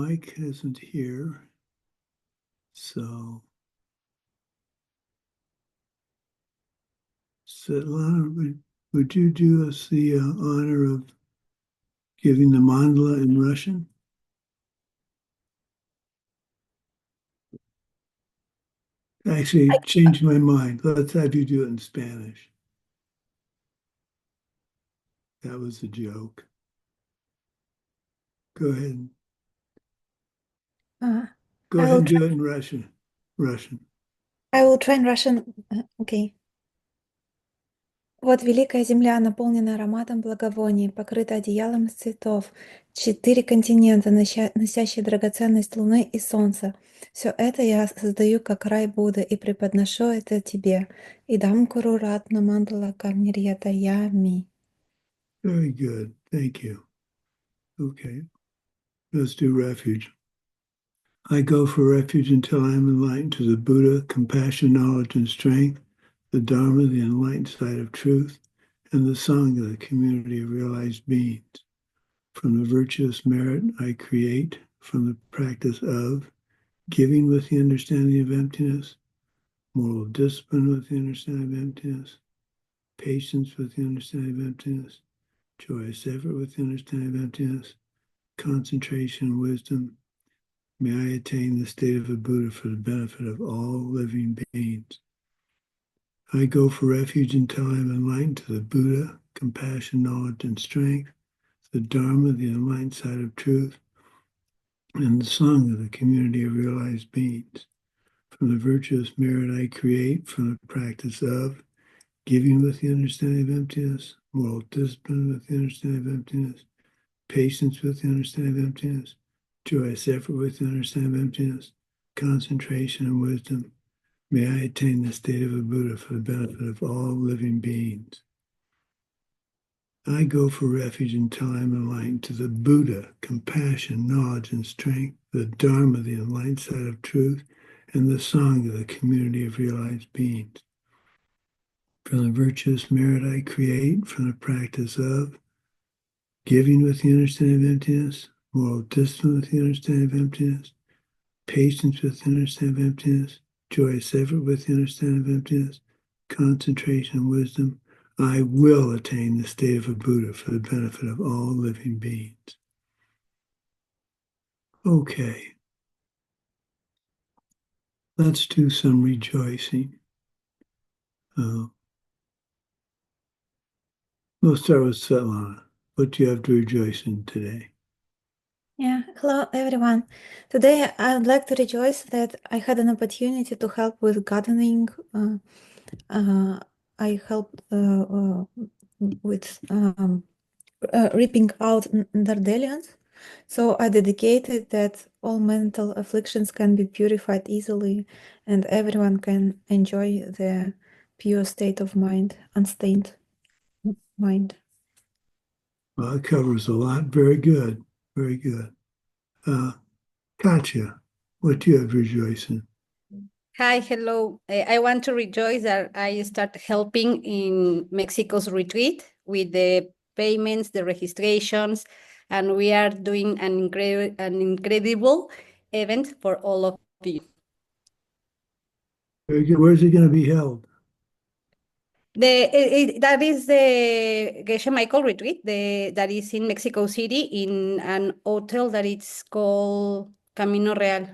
Mike isn't here, so Svetlana, would you do us the honor of giving the mandala in Russian? Actually, changed my mind. Let's have you do it in Spanish. That was a joke. Go ahead. Go ahead and do it in Russian. I will try in Russian. Okay. Вот великая земля, наполнена ароматом благовоний, покрыта одеялом из цветов, 4 континента, носящие драгоценность луны и солнца. Все это я создаю как рай Будды и преподношу это тебе. Идам курурат намандала камнирьята ями. Very good. Thank you. Okay. Let's do refuge. I go for refuge until I am enlightened to the Buddha, compassion, knowledge, and strength, the Dharma, the enlightened side of truth, and the Sangha, the community of realized beings. From the virtuous merit I create, from the practice of giving with the understanding of emptiness, moral discipline with the understanding of emptiness, patience with the understanding of emptiness, joyous effort with the understanding of emptiness, concentration and wisdom, may I attain the state of a Buddha for the benefit of all living beings. I go for refuge until I am enlightened to the Buddha, compassion, knowledge, and strength, the Dharma, the enlightened side of truth, and the Sangha, the community of realized beings. From the virtuous merit I create, from the practice of giving with the understanding of emptiness, moral discipline with the understanding of emptiness, patience with the understanding of emptiness, joyous effort with the understanding of emptiness, concentration and wisdom, may I attain the state of a Buddha for the benefit of all living beings. I go for refuge until I am enlightened to the Buddha, compassion, knowledge, and strength, the Dharma, the enlightened side of truth, and the Sangha, the community of realized beings. From the virtuous merit I create, from the practice of giving with the understanding of emptiness, moral discipline with the understanding of emptiness, patience with the understanding of emptiness, joyous effort with the understanding of emptiness, concentration and wisdom, I will attain the state of a Buddha for the benefit of all living beings. Okay. Let's do some rejoicing. We'll start with Svetlana. What do you have to rejoice in today? Yeah, hello everyone. Today I would like to rejoice that I had an opportunity to help with gardening. I helped with ripping out dandelions. So I dedicated that all mental afflictions can be purified easily and everyone can enjoy the pure state of mind, unstained mind. Well, it covers a lot. Very good. Very good. Katya, what do you have to rejoice in? Hi, hello. I want to rejoice that I start helping in Mexico's retreat with the payments, the registrations, and we are doing an incredible event for all of you. Very good. Where's it going to be held? That is the Geshe Michael retreat. That is in Mexico City in an hotel that it's called Camino Real.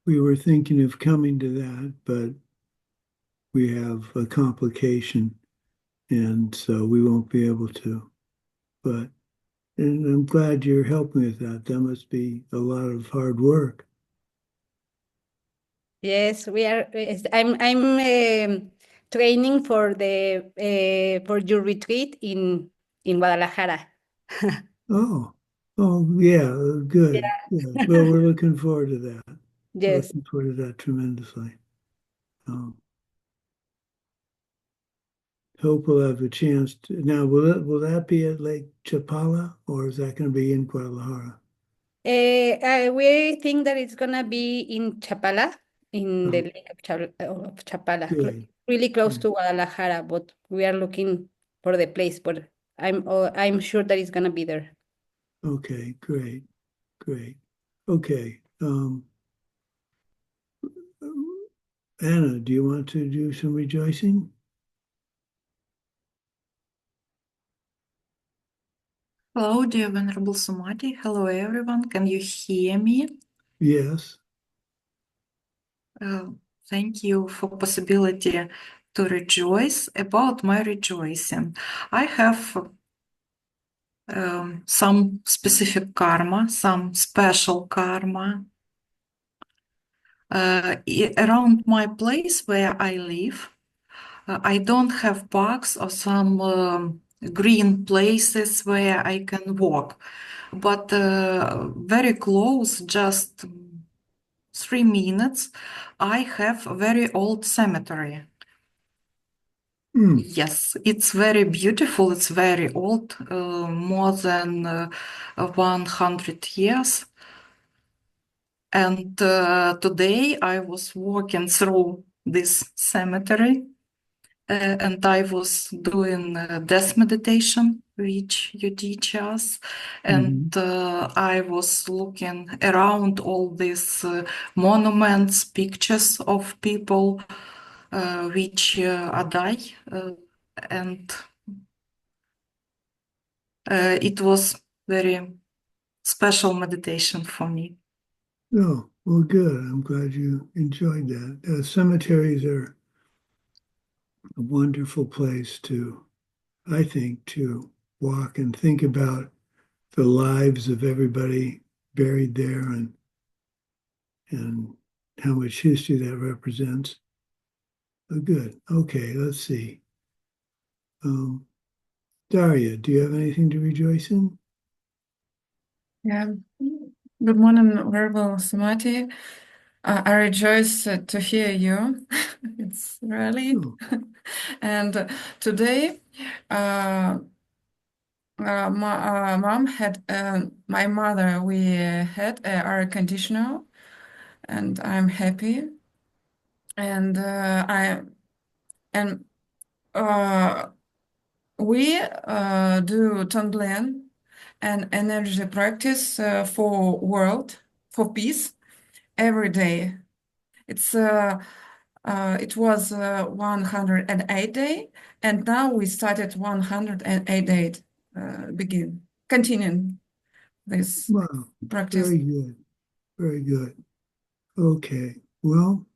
We were thinking of coming to that, but we have a complication, and so we won't be able to. And I'm glad you're helping with that. That must be a lot of hard work. Yes, we are. I'm training for your retreat in Guadalajara. Oh, yeah, good. Yeah. Well, we're looking forward to that. Yes. Looking forward to that tremendously. Hope we'll have a chance to. Now, will that be at Lake Chapala, or is that going to be in Guadalajara? We think that it's gonna be in Chapala, in the lake of Chapala, Good. really close to Guadalajara, but we are looking for the place. But I'm sure that it's gonna be there. Okay, great, great. Okay. Anna, do you want to do some rejoicing? Hello, dear Venerable Sumati. Hello, everyone. Can you hear me? Yes. Thank you for possibility to rejoice about my rejoicing. I have some specific karma, some special karma around my place where I live. I don't have parks or some green places where I can walk, but very close, just 3 minutes, I have a very old cemetery. Hmm. Yes, it's very beautiful. It's very old, more than 100 years. And today I was walking through this cemetery and I was doing death meditation, which you teach us. And I was looking around all these monuments, pictures of people which are died. And it was very special meditation for me. Oh, well, good. I'm glad you enjoyed that. Cemeteries are a wonderful place to, I think, to walk and think about the lives of everybody buried there and how much history that represents. Oh, good. Okay, let's see. Daria, do you have anything to rejoice in? Yeah. Good morning, Venerable Sumati. I rejoice to hear you. It's really. Oh, And today, my mother, we had air conditioner, and I'm happy. And we do Tonglen and energy practice for world, for peace every day. It was 108 day, and now we started 108 continuing this wow. practice. Very good. Very good. Okay. Well,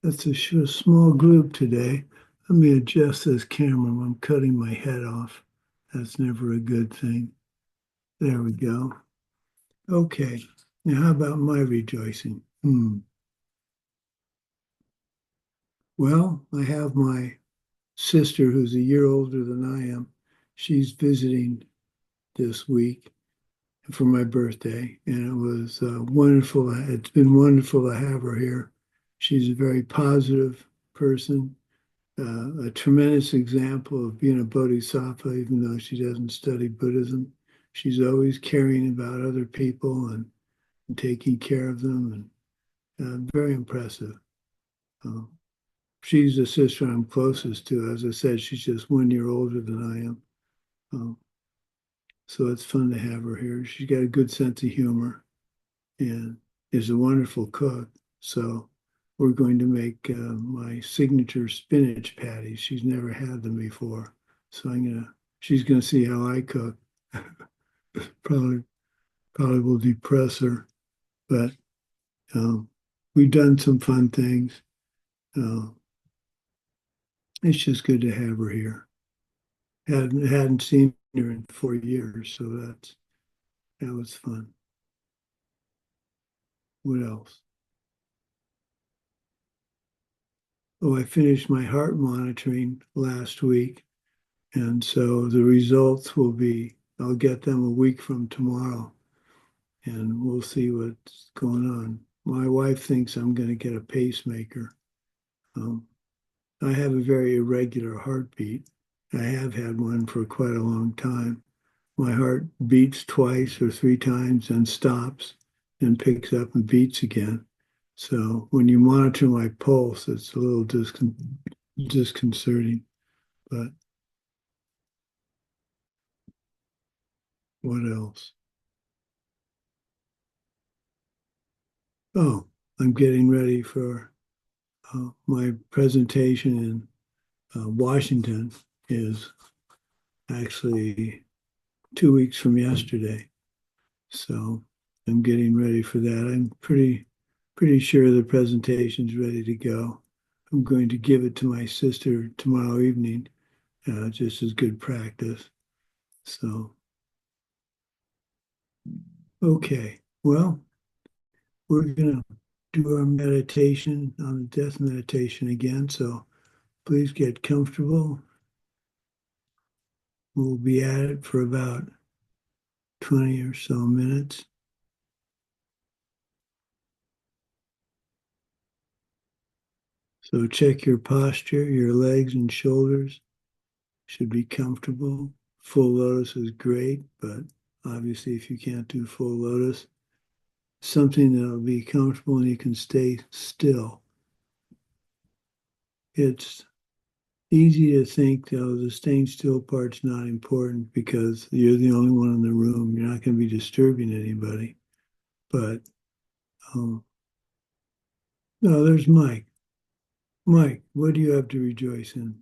that's a small group today. Let me adjust this camera. I'm cutting my head off. That's never a good thing. There we go. Okay. Now, how about my rejoicing? Well, I have my sister who's a year older than I am. She's visiting this week for my birthday, and it was wonderful. It's been wonderful to have her here. She's a very positive person, a tremendous example of being a bodhisattva, even though she doesn't study Buddhism. She's always caring about other people and taking care of them, and very impressive. She's the sister I'm closest to. As I said, she's just 1 year older than I am. So it's fun to have her here. She's got a good sense of humor and is a wonderful cook. So we're going to make my signature spinach patties. She's never had them before. So she's gonna see how I cook. probably will depress her, but we've done some fun things. It's just good to have her here. Hadn't seen her in 4 years, so that was fun. What else? Oh, I finished my heart monitoring last week, and so the results I'll get them a week from tomorrow, and we'll see what's going on. My wife thinks I'm going to get a pacemaker. I have a very irregular heartbeat. I have had one for quite a long time. My heart beats twice or 3 times and stops and picks up and beats again. So when you monitor my pulse, it's a little disconcerting. But What else? Oh, I'm getting ready for my presentation in Washington is actually 2 weeks from yesterday. So I'm getting ready for that. I'm pretty sure the presentation's ready to go. I'm going to give it to my sister tomorrow evening, just as good practice. So, okay. Well, we're going to do our meditation on the death meditation again. So please get comfortable. We'll be at it for about 20 or so minutes. So check your posture, your legs and shoulders should be comfortable. Full lotus is great, but obviously if you can't do full lotus, something that'll be comfortable and you can stay still. It's easy to think, though, the staying still part's not important because you're the only one in the room. You're not going to be disturbing anybody. But, no, there's Mike. Mike, what do you have to rejoice in?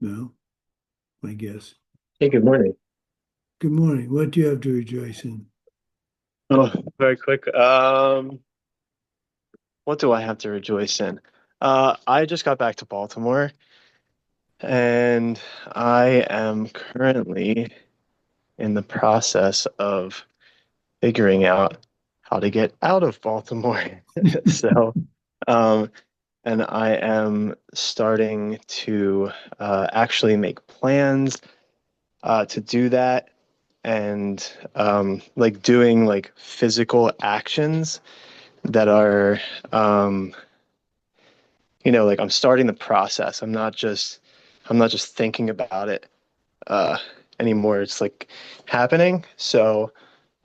No, I guess. Hey, good morning. Good morning. What do you have to rejoice in? Oh, very quick. What do I have to rejoice in? I just got back to Baltimore, and I am currently in the process of figuring out how to get out of Baltimore. So, um, and I am starting to actually make plans to do that, and like doing like physical actions that are like I'm starting the process. I'm not just thinking about it uh anymore. It's like happening. So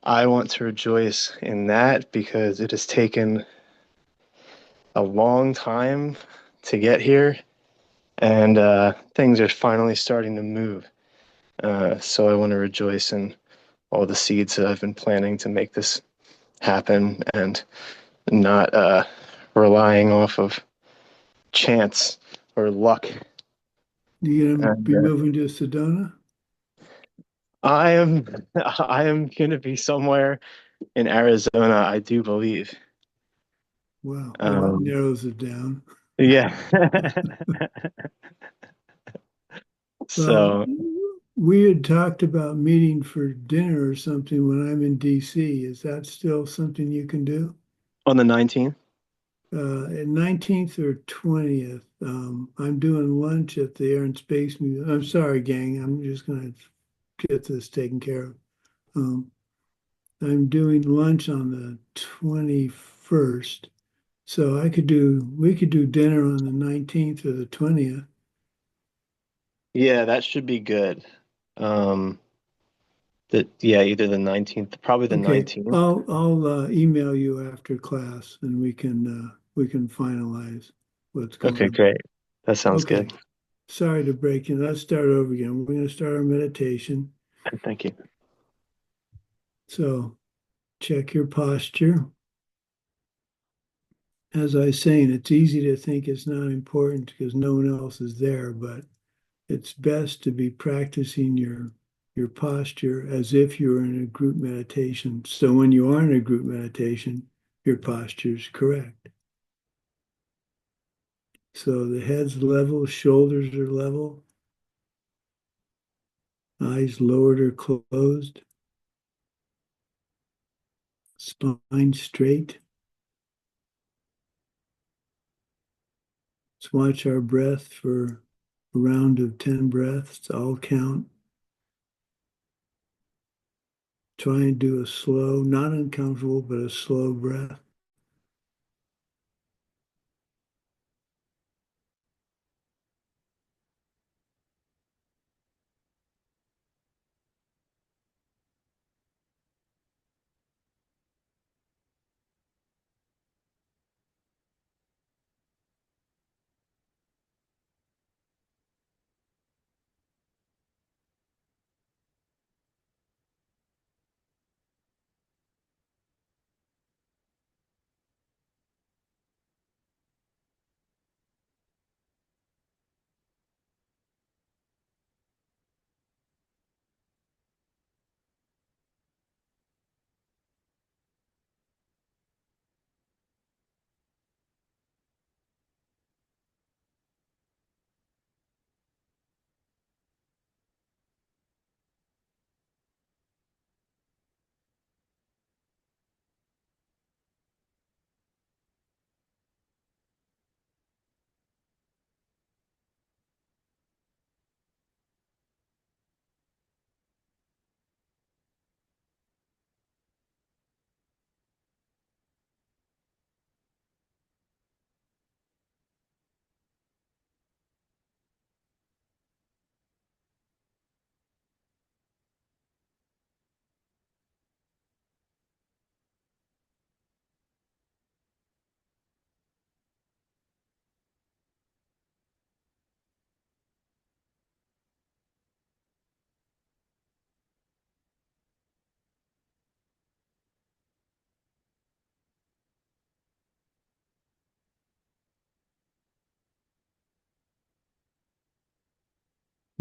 I want to rejoice in that because it has taken a long time to get here, and things are finally starting to move. So I want to rejoice in all the seeds that I've been planting to make this happen, and not relying off of chance or luck. You going to And be moving to Sedona? I am I am going to be somewhere in Arizona, I do believe. Wow, well, that Um, narrows it down. yeah. Well, So we had talked about meeting for dinner or something when I'm in DC. Is that still something you can do? on the 19th. 19th or 20th, I'm doing lunch at the Air and Space Museum. I'm sorry, gang. I'm just going to get this taken care of. Um, I'm doing lunch on the 21st. So we could do dinner on the 19th or the 20th. Yeah, that should be good. Um, yeah, either the 19th, probably the Okay, 19th. I'll email you after class and we can finalize what's going Okay, on. great. That sounds Okay, good. sorry to break in. Let's start over again. We're going to start our meditation. Thank you. So check your posture. As I was saying, it's easy to think it's not important because no one else is there, but it's best to be practicing your posture as if you're in a group meditation. So when you are in a group meditation, your posture is correct. So the head's level, shoulders are level, eyes lowered or closed, spine straight. Let's watch our breath for a round of 10 breaths. I'll count. Try and do a slow, not uncomfortable, but a slow breath.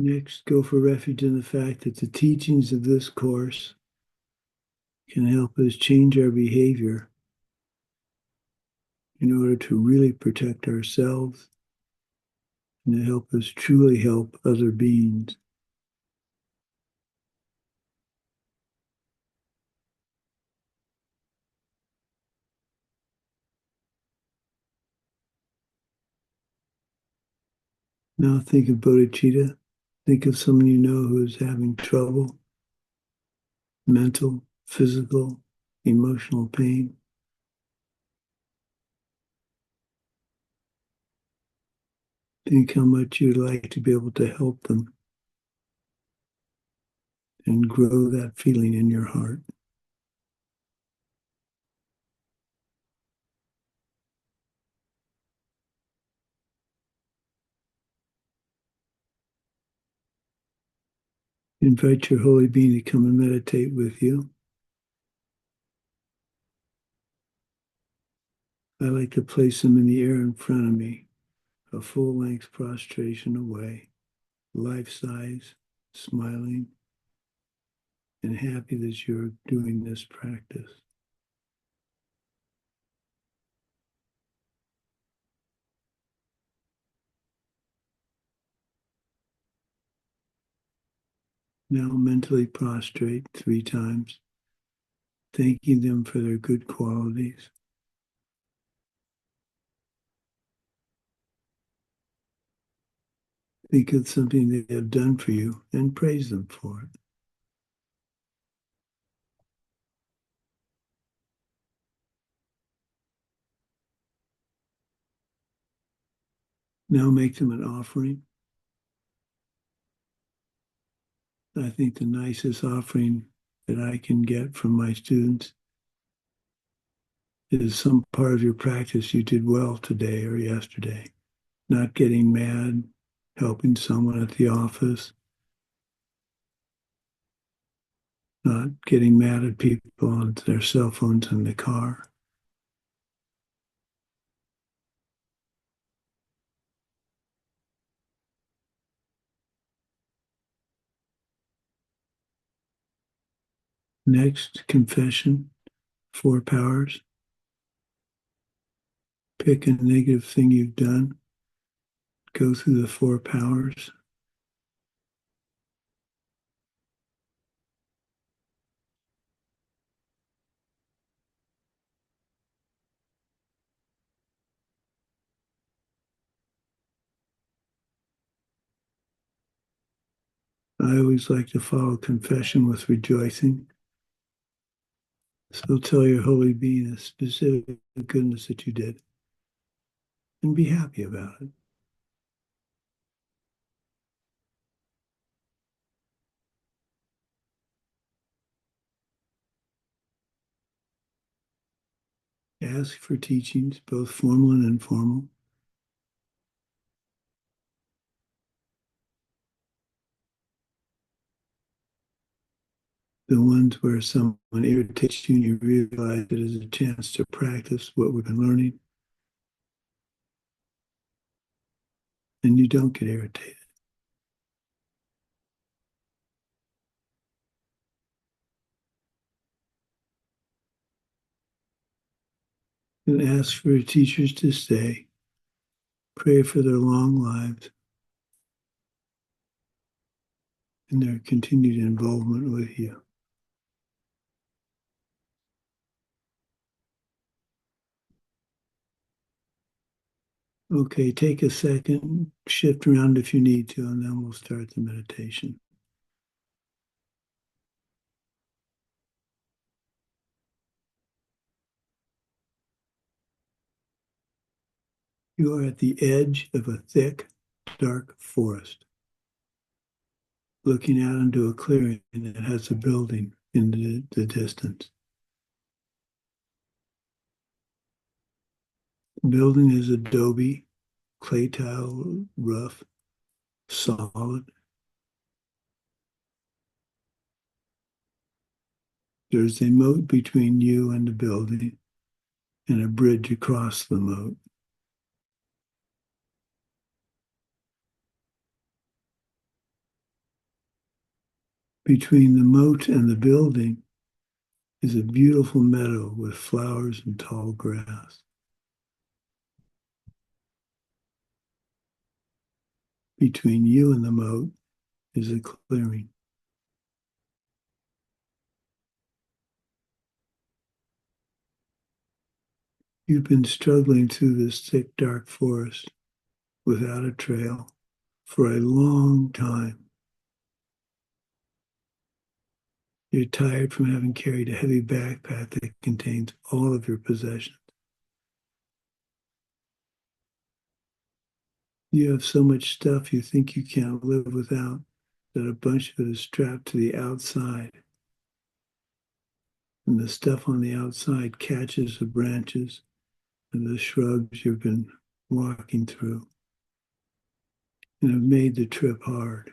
Next, go for refuge in the fact that the teachings of this course can help us change our behavior in order to really protect ourselves and to help us truly help other beings. Now think of bodhicitta. Think of someone you know who is having trouble, mental, physical, emotional pain. Think how much you'd like to be able to help them and grow that feeling in your heart. Invite your holy being to come and meditate with you. I like to place them in the air in front of me, a full-length prostration away, life-size, smiling, and happy that you're doing this practice. Now mentally prostrate 3 times, thanking them for their good qualities. Think of something they have done for you and praise them for it. Now make them an offering. I think the nicest offering that I can get from my students is some part of your practice you did well today or yesterday. Not getting mad, helping someone at the office, not getting mad at people on their cell phones in the car. Next, confession, 4 powers. Pick a negative thing you've done. Go through the 4 powers. I always like to follow confession with rejoicing. So tell your holy being a specific goodness that you did and be happy about it. Ask for teachings, both formal and informal. The ones where someone irritates you and you realize it is a chance to practice what we've been learning, and you don't get irritated. And ask for your teachers to stay. Pray for their long lives and their continued involvement with you. Okay, take a second, shift around if you need to, and then we'll start the meditation. You are at the edge of a thick, dark forest, looking out into a clearing that has a building in the distance. The building is adobe, clay tile roof, solid. There's a moat between you and the building and a bridge across the moat. Between the moat and the building is a beautiful meadow with flowers and tall grass. Between you and the moat is a clearing. You've been struggling through this thick, dark forest without a trail for a long time. You're tired from having carried a heavy backpack that contains all of your possessions. You have so much stuff you think you can't live without that a bunch of it is strapped to the outside. And the stuff on the outside catches the branches and the shrubs you've been walking through and have made the trip hard.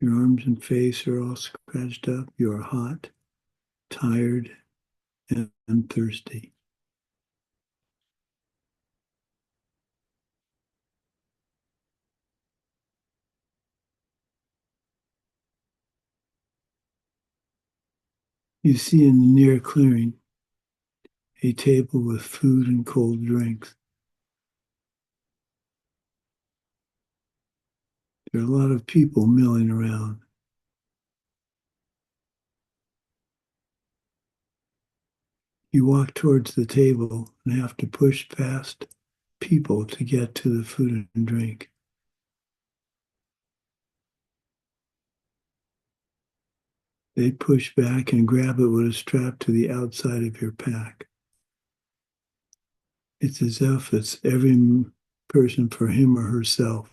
Your arms and face are all scratched up. You are hot, tired, and thirsty. You see in the near clearing a table with food and cold drinks. There are a lot of people milling around. You walk towards the table and have to push past people to get to the food and drink. They push back and grab at what is strapped to the outside of your pack. It's as if it's every person for him or herself.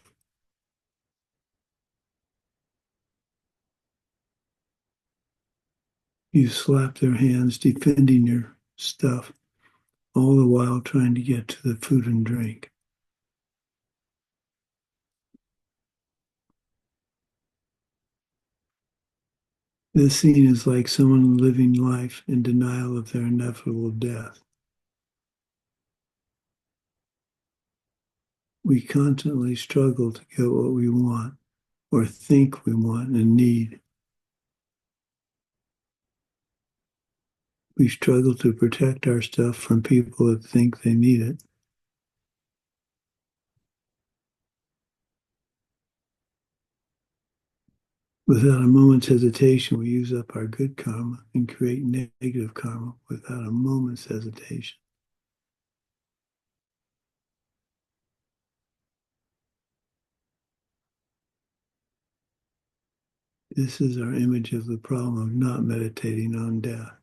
You slap their hands defending your stuff, all the while trying to get to the food and drink. This scene is like someone living life in denial of their inevitable death. We constantly struggle to get what we want or think we want and need. We struggle to protect our stuff from people that think they need it. Without a moment's hesitation, we use up our good karma and create negative karma without a moment's hesitation. This is our image of the problem of not meditating on death.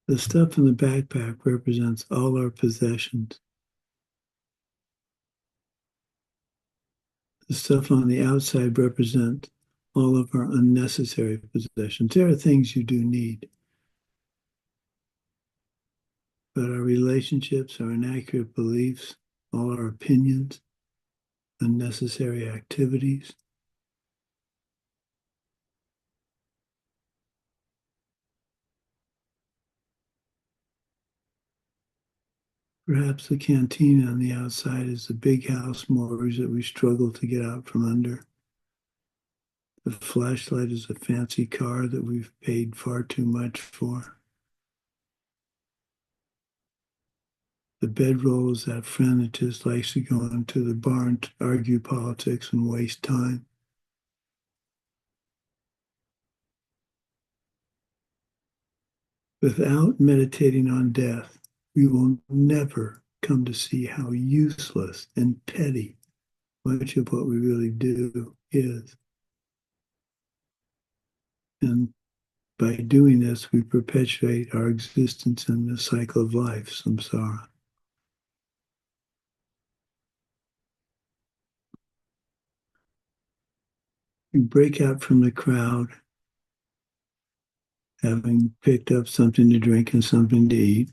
The stuff in the backpack represents all our possessions. The stuff on the outside represents all of our unnecessary possessions. There are things you do need, but our relationships, our inaccurate beliefs, all our opinions, unnecessary activities, perhaps the canteen on the outside is the big house mortgage that we struggle to get out from under. The flashlight is a fancy car that we've paid far too much for. The bedroll is that friend that just likes to go into the barn to argue politics and waste time. Without meditating on death, we will never come to see how useless and petty much of what we really do is. And by doing this, we perpetuate our existence in the cycle of life, samsara. You break out from the crowd, having picked up something to drink and something to eat.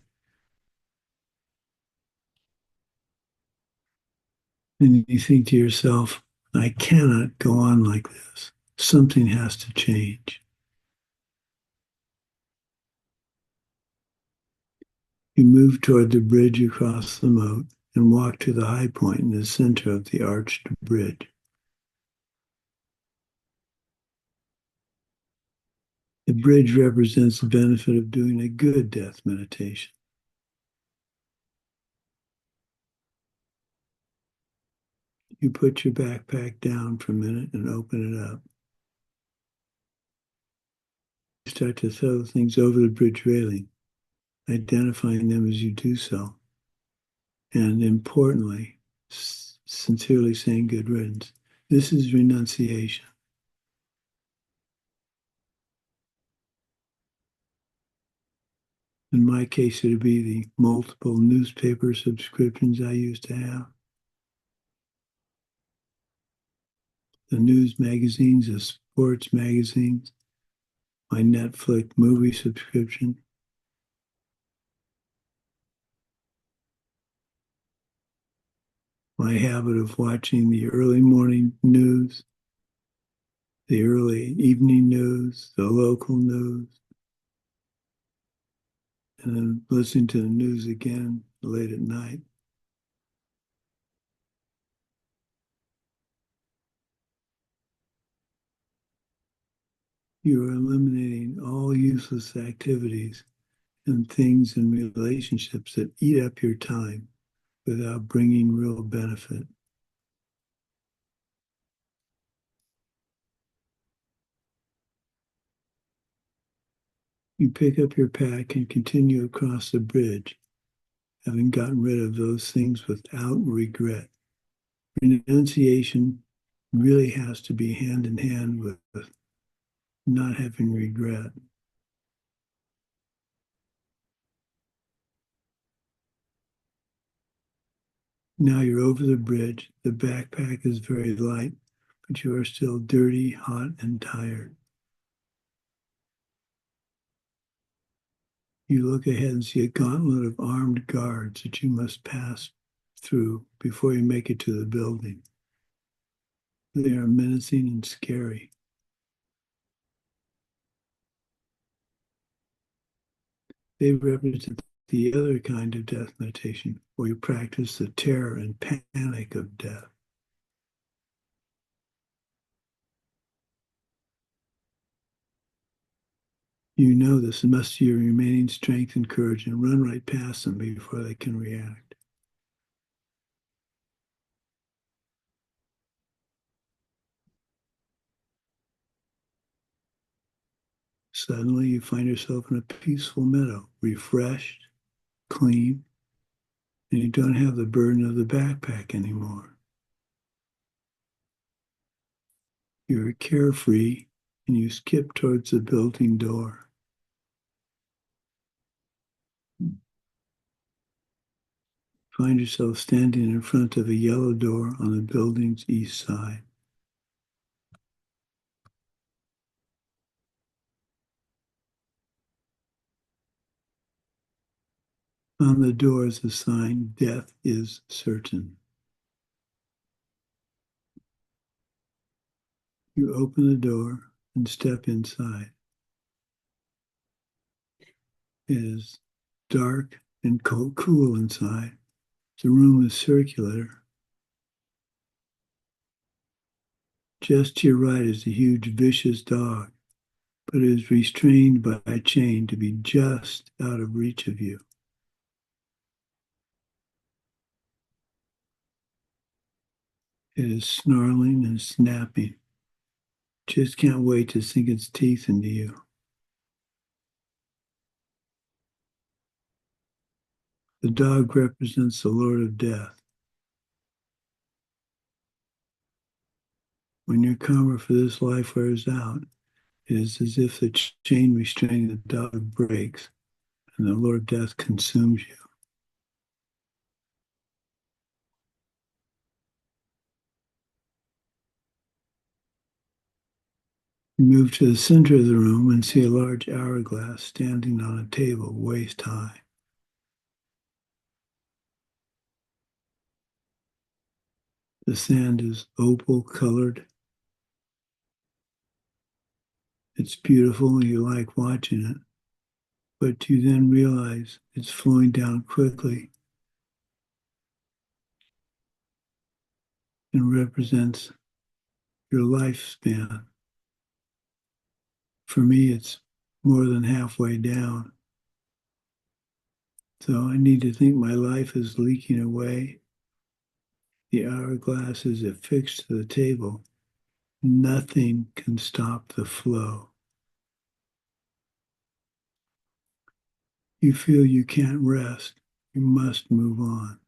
And you think to yourself, I cannot go on like this. Something has to change. You move toward the bridge across the moat and walk to the high point in the center of the arched bridge. The bridge represents the benefit of doing a good death meditation. You put your backpack down for a minute and open it up. You start to throw things over the bridge railing, identifying them as you do so. And importantly, sincerely saying good riddance. This is renunciation. In my case, it would be the multiple newspaper subscriptions I used to have, the news magazines, the sports magazines, my Netflix movie subscription, my habit of watching the early morning news, the early evening news, the local news, and then listening to the news again late at night. You are eliminating all useless activities and things and relationships that eat up your time without bringing real benefit. You pick up your pack and continue across the bridge, having gotten rid of those things without regret. Renunciation really has to be hand in hand with not having regret. Now you're over the bridge. The backpack is very light, but you are still dirty, hot, and tired. You look ahead and see a gauntlet of armed guards that you must pass through before you make it to the building. They are menacing and scary. They represent the other kind of death meditation, where you practice the terror and panic of death. You know this and muster your remaining strength and courage and run right past them before they can react. Suddenly you find yourself in a peaceful meadow, refreshed, clean, and you don't have the burden of the backpack anymore. You're carefree and you skip towards the building door. Find yourself standing in front of a yellow door on the building's east side. On the door is a sign, "Death is certain." You open the door and step inside. It is dark and cool inside. The room is circular. Just to your right is a huge vicious dog, but it is restrained by a chain to be just out of reach of you. It is snarling and snapping. Just can't wait to sink its teeth into you. The dog represents the Lord of Death. When your karma for this life wears out, it is as if the chain restraining the dog breaks and the Lord of Death consumes you. You move to the center of the room and see a large hourglass standing on a table waist high. The sand is opal colored. It's beautiful and you like watching it, but you then realize it's flowing down quickly and represents your lifespan. For me, it's more than halfway down. So I need to think my life is leaking away. The hourglass is affixed to the table. Nothing can stop the flow. You feel you can't rest. You must move on.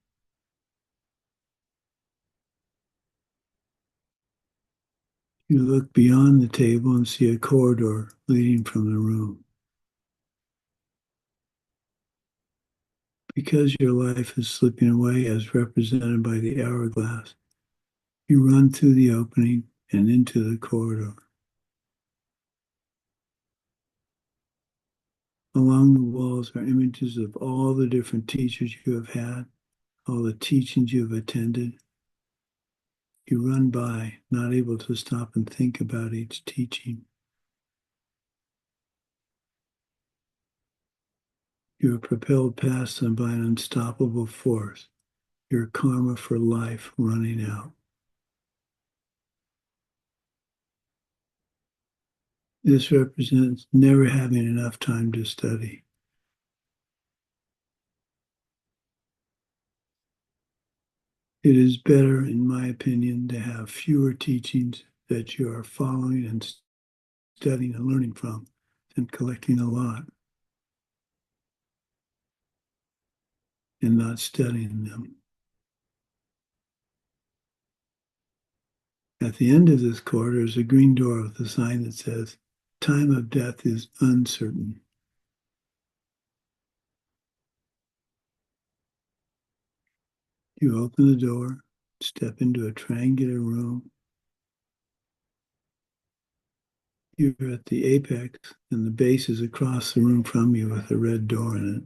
You look beyond the table and see a corridor leading from the room. Because your life is slipping away as represented by the hourglass, you run through the opening and into the corridor. Along the walls are images of all the different teachers you have had, all the teachings you have attended. You run by, not able to stop and think about each teaching. You are propelled past them by an unstoppable force, your karma for life running out. This represents never having enough time to study. It is better, in my opinion, to have fewer teachings that you are following and studying and learning from than collecting a lot and not studying them. At the end of this corridor is a green door with a sign that says, "Time of death is uncertain." You open the door, step into a triangular room. You're at the apex, and the base is across the room from you with a red door in it.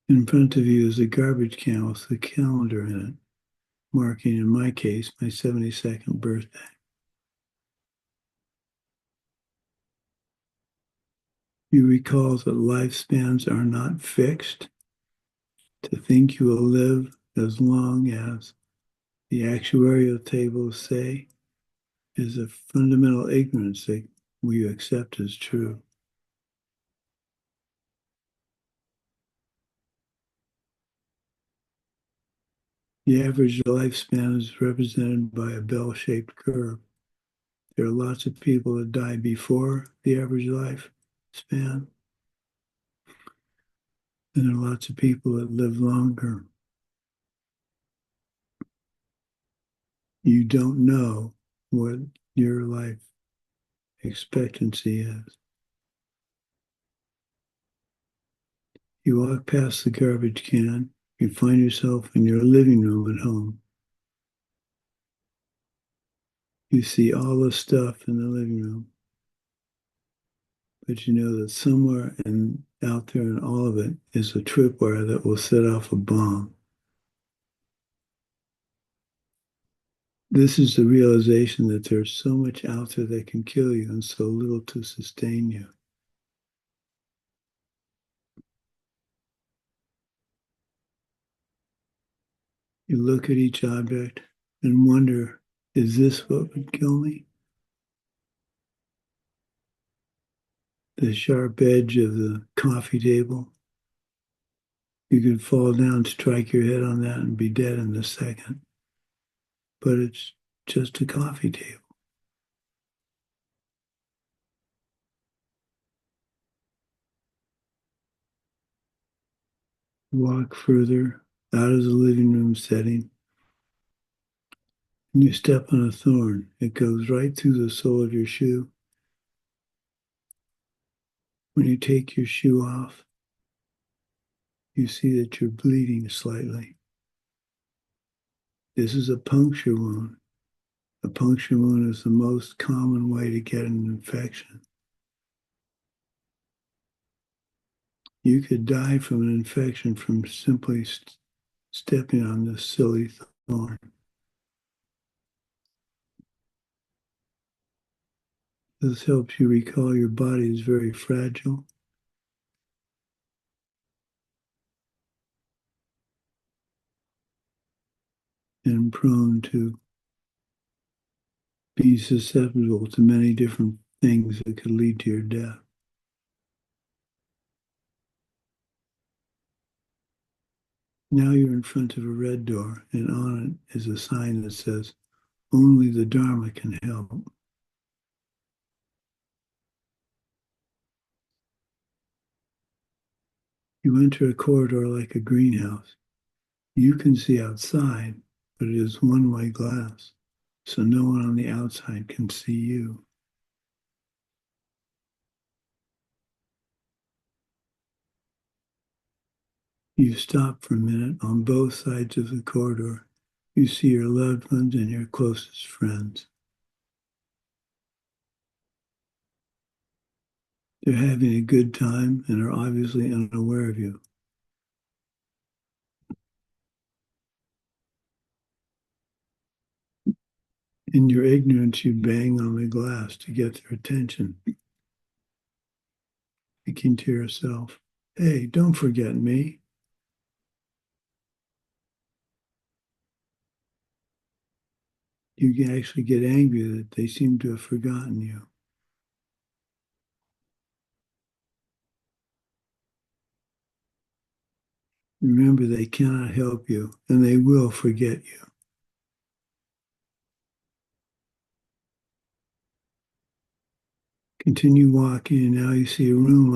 In front of you is a garbage can with a calendar in it, marking, in my case, my 72nd birthday. You recall that lifespans are not fixed. To think you will live as long as the actuarial tables say is a fundamental ignorance that we accept as true. The average lifespan is represented by a bell-shaped curve. There are lots of people that die before the average lifespan, and there are lots of people that live longer. You don't know what your life expectancy is. You walk past the garbage can, you find yourself in your living room at home. You see all the stuff in the living room, but you know that somewhere and out there in all of it is a tripwire that will set off a bomb. This is the realization that there's so much out there that can kill you and so little to sustain you. You look at each object and wonder, is this what would kill me? The sharp edge of the coffee table. You could fall down, strike your head on that, and be dead in a second. But it's just a coffee table. Walk further out of the living room setting, and you step on a thorn. It goes right through the sole of your shoe. When you take your shoe off, you see that you're bleeding slightly. This is a puncture wound. A puncture wound is the most common way to get an infection. You could die from an infection from simply stepping on this silly thorn. This helps you recall your body is very fragile. And prone to be susceptible to many different things that could lead to your death. Now you're in front of a red door, and on it is a sign that says, "Only the Dharma can help." You enter a corridor like a greenhouse. You can see outside, but it is one-way glass, so no one on the outside can see you. You stop for a minute on both sides of the corridor. You see your loved ones and your closest friends. They're having a good time and are obviously unaware of you. In your ignorance, you bang on the glass to get their attention. Thinking to yourself, "Hey, don't forget me." You can actually get angry that they seem to have forgotten you. Remember, they cannot help you, and they will forget you. Continue walking, and now you see a room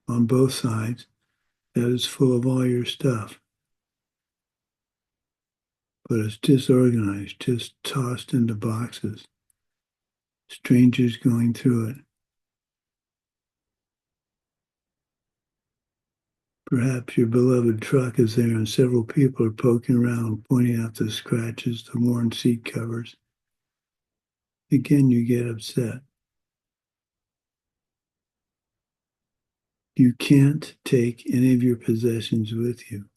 on both sides that is full of all your stuff. But it's disorganized, just tossed into boxes. Strangers going through it. Perhaps your beloved truck is there and several people are poking around, pointing out the scratches, the worn seat covers. Again, you get upset. You can't take any of your possessions with you.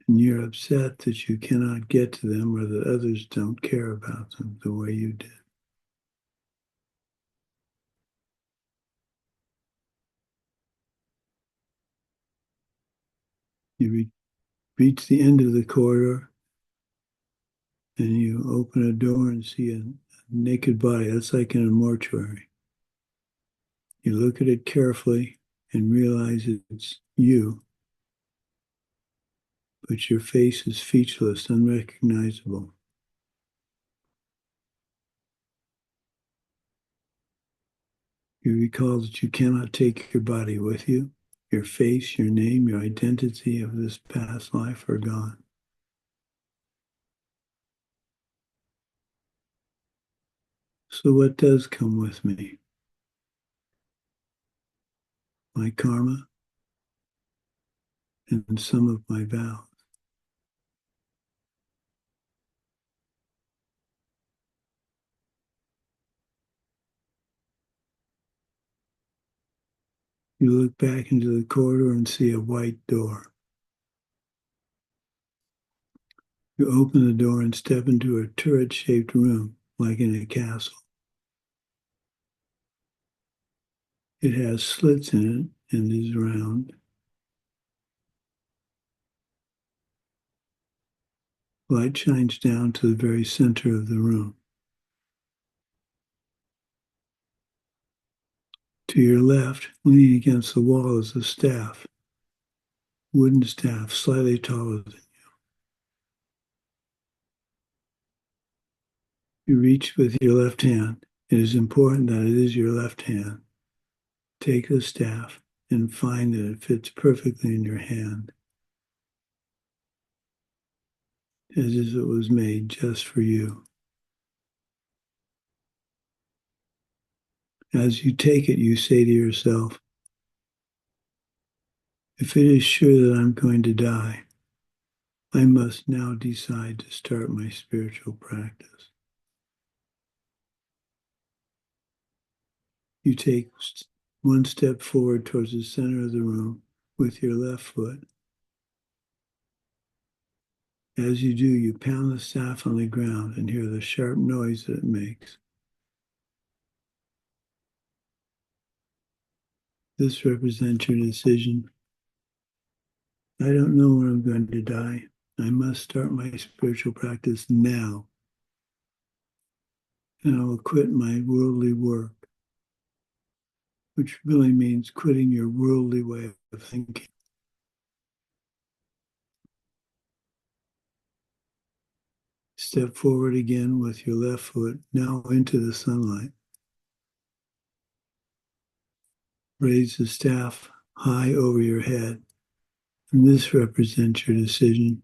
And you're upset that you cannot get to them or that others don't care about them the way you did. You reach the end of the corridor and you open a door and see a naked body. That's like in a mortuary. You look at it carefully and realize it's you, but your face is featureless, unrecognizable. You recall that you cannot take your body with you. Your face, your name, your identity of this past life are gone. So what does come with me? My karma and some of my vows. You look back into the corridor and see a white door. You open the door and step into a turret-shaped room, like in a castle. It has slits in it and is round. Light shines down to the very center of the room. To your left, leaning against the wall, is a staff, wooden staff, slightly taller than you. You reach with your left hand. It is important that it is your left hand. Take the staff and find that it fits perfectly in your hand, as if it was made just for you. As you take it, you say to yourself, "If it is sure that I'm going to die, I must now decide to start my spiritual practice." You take one step forward towards the center of the room with your left foot. As you do, you pound the staff on the ground and hear the sharp noise that it makes. This represents your decision. I don't know when I'm going to die. I must start my spiritual practice now. And I will quit my worldly work, which really means quitting your worldly way of thinking. Step forward again with your left foot, now into the sunlight. Raise the staff high over your head, and this represents your decision.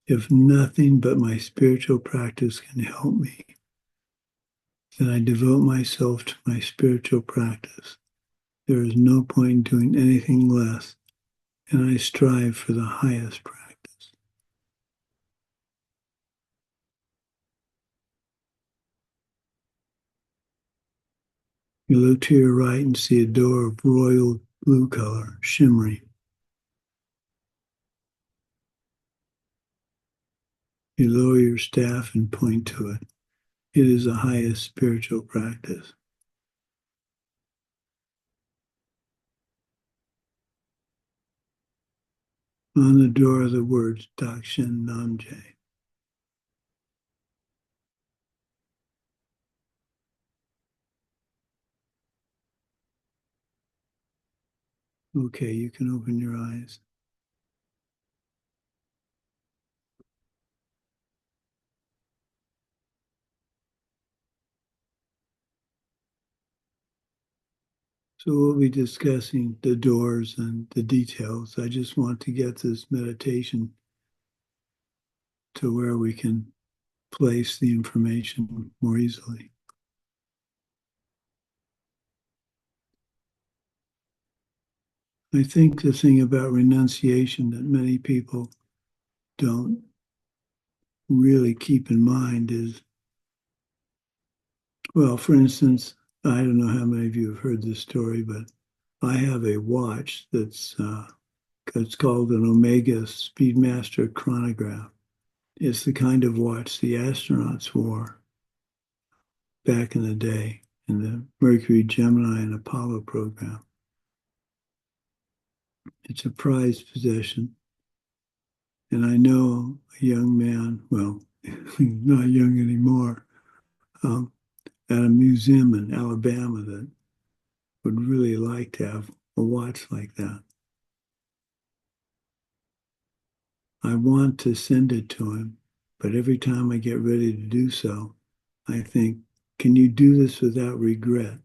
If nothing but my spiritual practice can help me, then I devote myself to my spiritual practice. There is no point in doing anything less, and I strive for the highest practice. You look to your right and see a door of royal blue color, shimmering. You lower your staff and point to it. It is the highest spiritual practice. On the door are the words Dakshin Namje. Okay, you can open your eyes. So we'll be discussing the doors and the details. I just want to get this meditation to where we can place the information more easily. I think the thing about renunciation that many people don't really keep in mind is, well, for instance, I don't know how many of you have heard this story, but I have a watch that's it's called an Omega Speedmaster chronograph. It's the kind of watch the astronauts wore back in the day in the Mercury, Gemini, and Apollo program. It's a prized possession. And I know a young man, well, not young anymore, at a museum in Alabama that would really like to have a watch like that. I want to send it to him, but every time I get ready to do so, I think, can you do this without regret?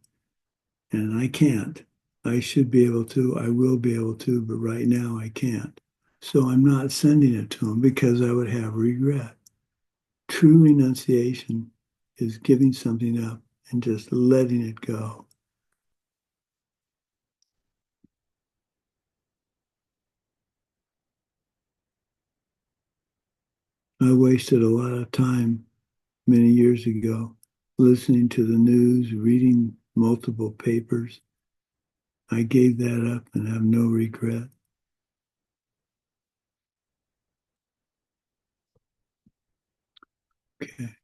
And I can't. I should be able to, I will be able to, but right now I can't. So I'm not sending it to him because I would have regret. True renunciation is giving something up and just letting it go. I wasted a lot of time many years ago listening to the news, reading multiple papers. I gave that up and have no regret. Okay.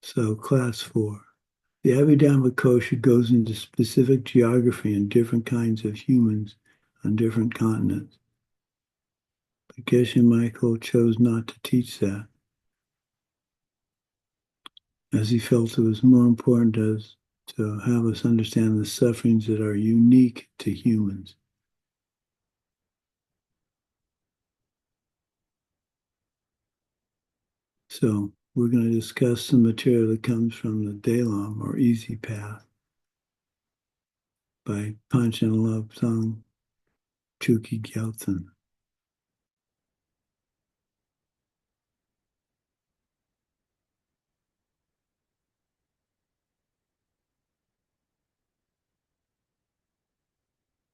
So class 4. The Abhidhamma goes into specific geography and different kinds of humans on different continents. But Geshe Michael chose not to teach that, as he felt it was more important to have us understand the sufferings that are unique to humans. So we're going to discuss some material that comes from the Dalam, or Easy Path, by Panchen Lobsang Chuki Gyaltsen.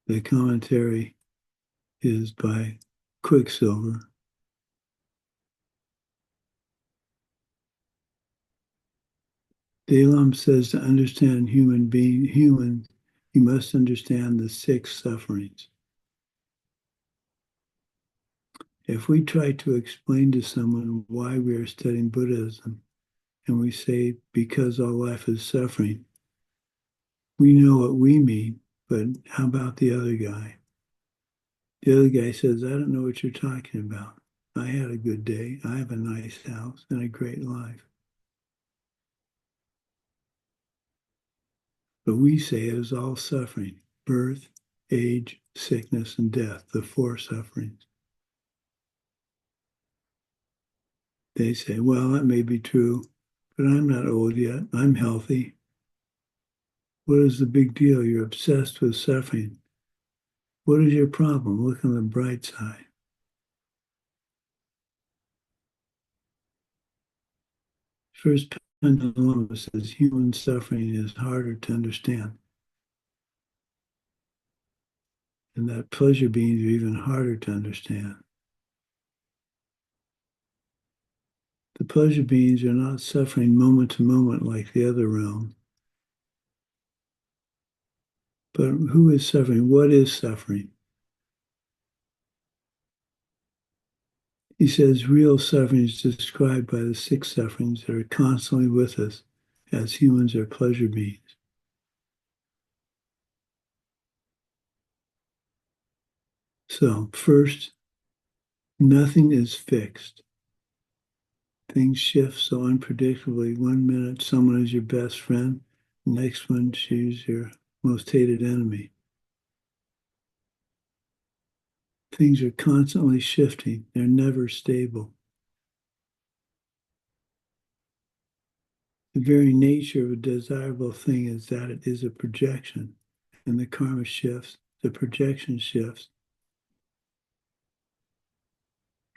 The commentary is by Quicksilver. Dalam says to understand humans, you must understand the 6 sufferings. If we try to explain to someone why we are studying Buddhism, and we say, because all life is suffering, we know what we mean, but how about the other guy? The other guy says, I don't know what you're talking about. I had a good day. I have a nice house and a great life. But we say it is all suffering: birth, age, sickness, and death, the four sufferings. They say, well, that may be true, but I'm not old yet. I'm healthy. What is the big deal? You're obsessed with suffering. What is your problem? Look on the bright side. First Pendulum says human suffering is harder to understand, and that pleasure beings are even harder to understand. The pleasure beings are not suffering moment to moment like the other realm. But who is suffering? What is suffering? He says real suffering is described by the six sufferings that are constantly with us as humans or pleasure beings. So, first, nothing is fixed. Things shift so unpredictably. One minute, someone is your best friend. The next one, she's your most hated enemy. Things are constantly shifting. They're never stable. The very nature of a desirable thing is that it is a projection, and the karma shifts, the projection shifts.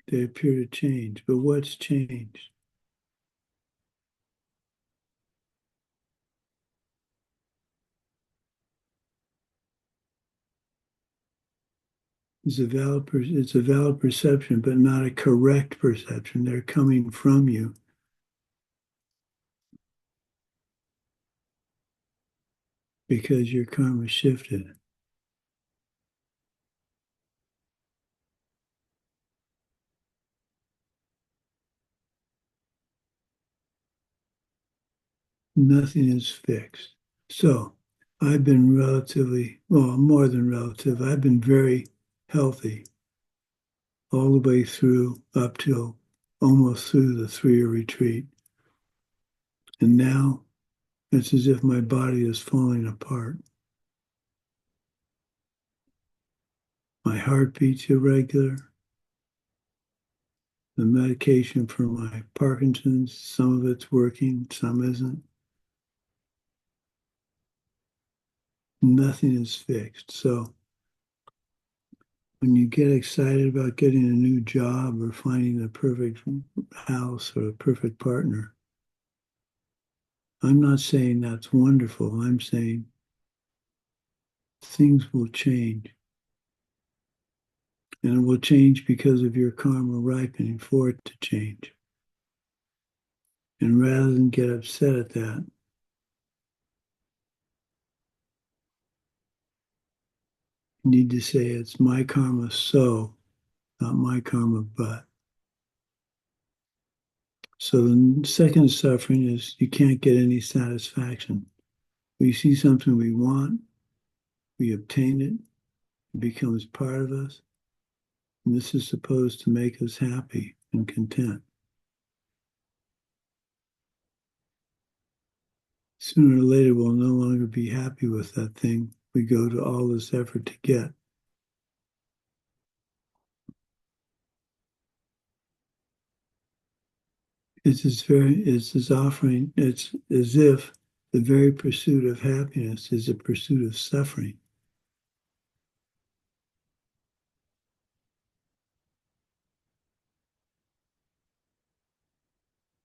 They appear to change, but what's changed? It's a valid perception, but not a correct perception. They're coming from you. Because your karma shifted. Nothing is fixed. So I've been more than relative. I've been very healthy all the way through, up till almost through the 3-year retreat. And now it's as if my body is falling apart. My heartbeat's irregular. The medication for my Parkinson's, some of it's working, some isn't. Nothing is fixed. So when you get excited about getting a new job or finding the perfect house or a perfect partner, I'm not saying that's wonderful. I'm saying things will change. And it will change because of your karma ripening for it to change. And rather than get upset at that, you need to say, it's my karma so, not my karma but. So the second suffering is you can't get any satisfaction. We see something we want, we obtain it, it becomes part of us, and this is supposed to make us happy and content. Sooner or later, we'll no longer be happy with that thing we go to all this effort to get. It's as if the very pursuit of happiness is a pursuit of suffering.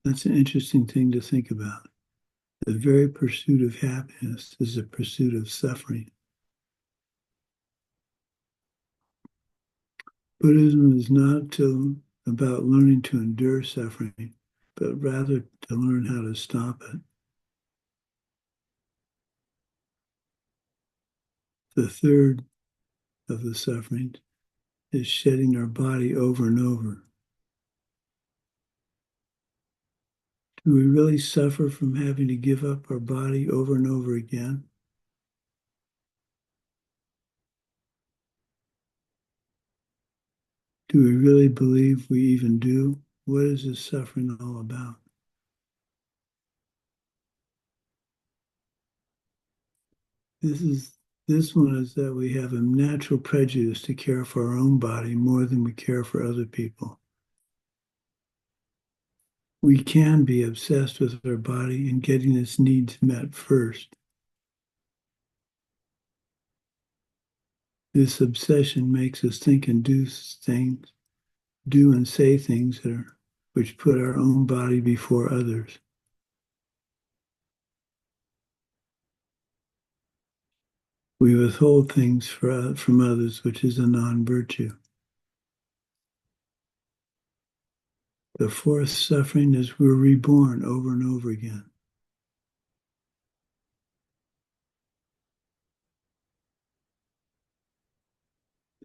That's an interesting thing to think about. The very pursuit of happiness is a pursuit of suffering. Buddhism is not about learning to endure suffering, but rather to learn how to stop it. The third of the sufferings is shedding our body over and over. Do we really suffer from having to give up our body over and over again? Do we really believe we even do? What is this suffering all about? This one is that we have a natural prejudice to care for our own body more than we care for other people. We can be obsessed with our body and getting its needs met first. This obsession makes us think and do things, do and say things which put our own body before others. We withhold things from others, which is a non-virtue. The fourth suffering is we're reborn over and over again.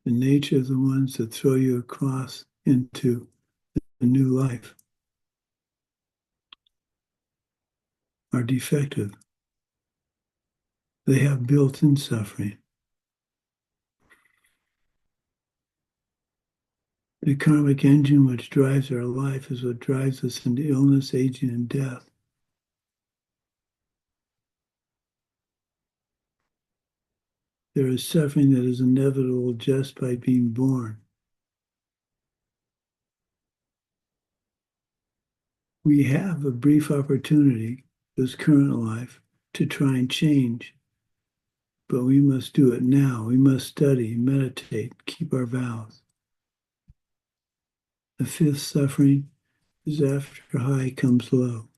The nature of the ones that throw you across into a new life are defective. They have built-in suffering. The karmic engine which drives our life is what drives us into illness, aging, and death. There is suffering that is inevitable just by being born. We have a brief opportunity, this current life, to try and change, but we must do it now. We must study, meditate, keep our vows. The fifth suffering is after high comes low.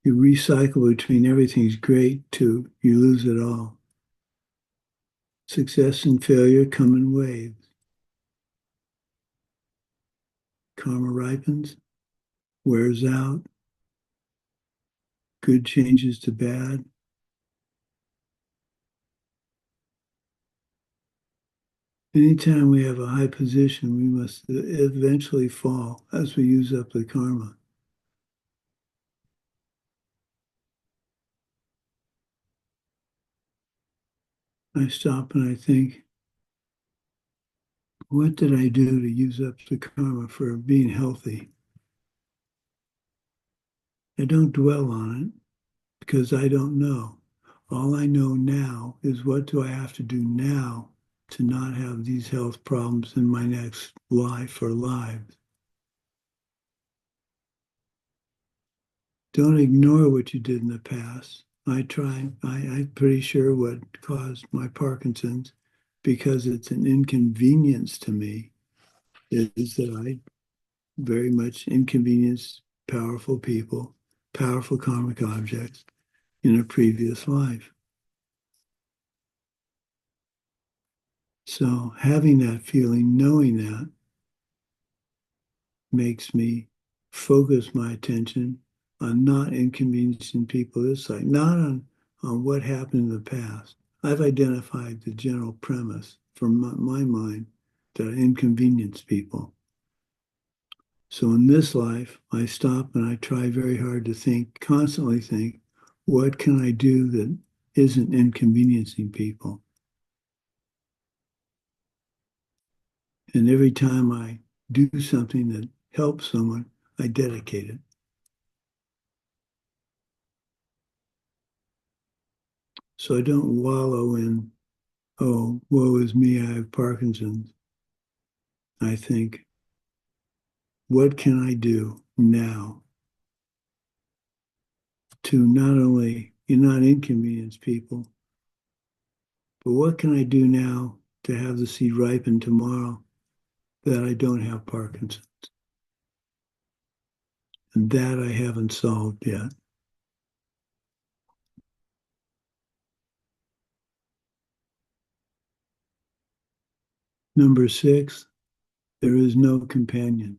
You recycle between everything's great to you lose it all. Success and failure come in waves. Karma ripens, wears out, good changes to bad. Anytime we have a high position, we must eventually fall as we use up the karma. I stop and I think, what did I do to use up the karma for being healthy? I don't dwell on it because I don't know. All I know now is what do I have to do now to not have these health problems in my next life or lives. Don't ignore what you did in the past. I'm pretty sure what caused my Parkinson's, because it's an inconvenience to me, is that I very much inconvenienced powerful people, powerful karmic objects in a previous life. So having that feeling, knowing that, makes me focus my attention on not inconveniencing people this life, not on what happened in the past. I've identified the general premise from my mind that I inconvenience people. So in this life, I stop and I try very hard to think, constantly think, what can I do that isn't inconveniencing people? And every time I do something that helps someone, I dedicate it. So I don't wallow in, oh, woe is me, I have Parkinson's. I think, what can I do now to not only not inconvenience people, but what can I do now to have the seed ripen tomorrow that I don't have Parkinson's? And that I haven't solved yet. Number 6, there is no companion.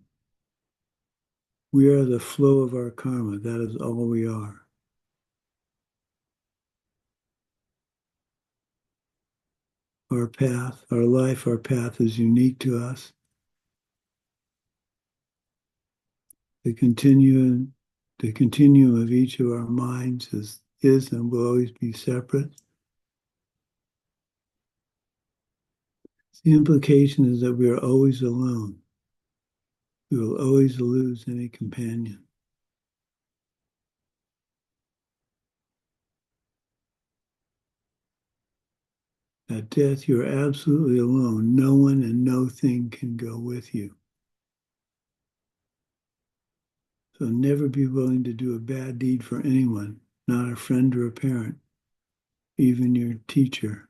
We are the flow of our karma. That is all we are. our path, our life, our path is unique to us. The continuum of each of our minds is and will always be separate. The implication is that we are always alone. We will always lose any companion. At death, you are absolutely alone. No one and no thing can go with you. So never be willing to do a bad deed for anyone, not a friend or a parent, even your teacher.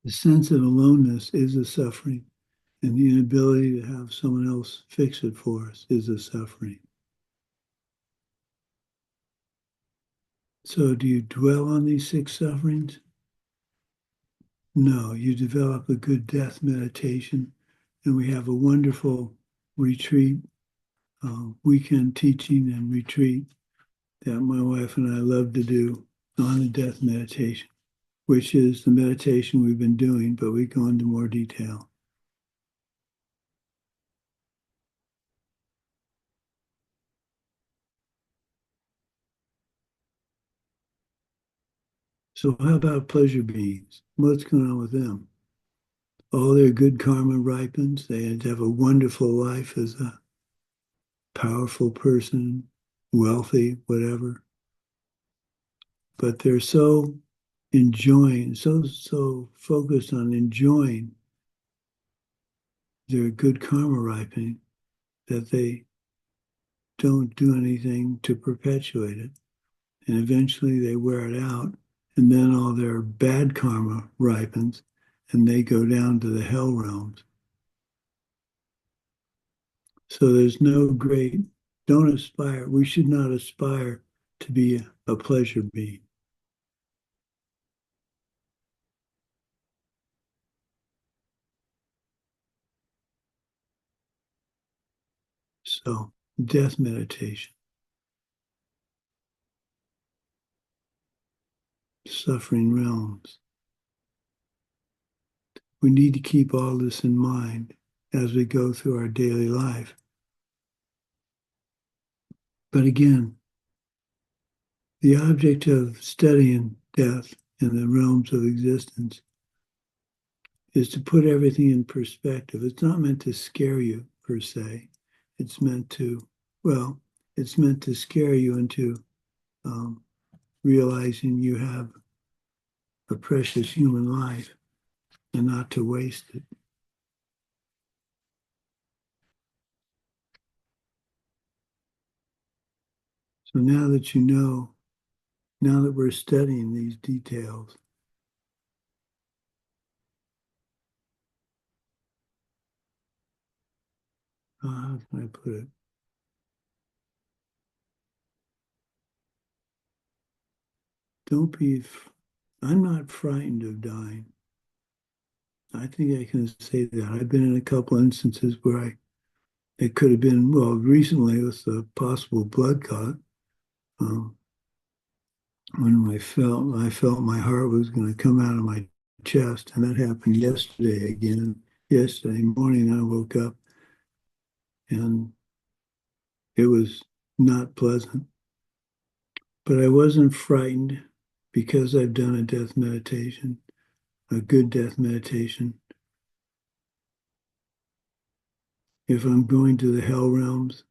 The sense of aloneness is a suffering, and the inability to have someone else fix it for us is a suffering. So do you dwell on these 6 sufferings? No, you develop a good death meditation, and we have a wonderful retreat, weekend teaching and retreat that my wife and I love to do on the death meditation, which is the meditation we've been doing, but we go into more detail. So how about pleasure beings? What's going on with them? All their good karma ripens. They have a wonderful life as a powerful person, wealthy, whatever. But they're so enjoying, so focused on enjoying their good karma ripening that they don't do anything to perpetuate it. And eventually they wear it out, and then all their bad karma ripens, and they go down to the hell realms. So there's no don't aspire, we should not aspire to be a pleasure being. So, death meditation, suffering realms. We need to keep all this in mind as we go through our daily life. But again, the object of studying death and the realms of existence is to put everything in perspective. It's not meant to scare you per se. It's meant to, it's meant to scare you into realizing you have a precious human life and not to waste it. So now that you know, now that we're studying these details, how can I put it? I'm not frightened of dying. I think I can say that. I've been in a couple instances where it could have been, recently with the possible blood clot, when I felt my heart was going to come out of my chest, and that happened yesterday again. Yesterday morning, I woke up and it was not pleasant. But I wasn't frightened because I've done a death meditation, a good death meditation. If I'm going to the hell realms,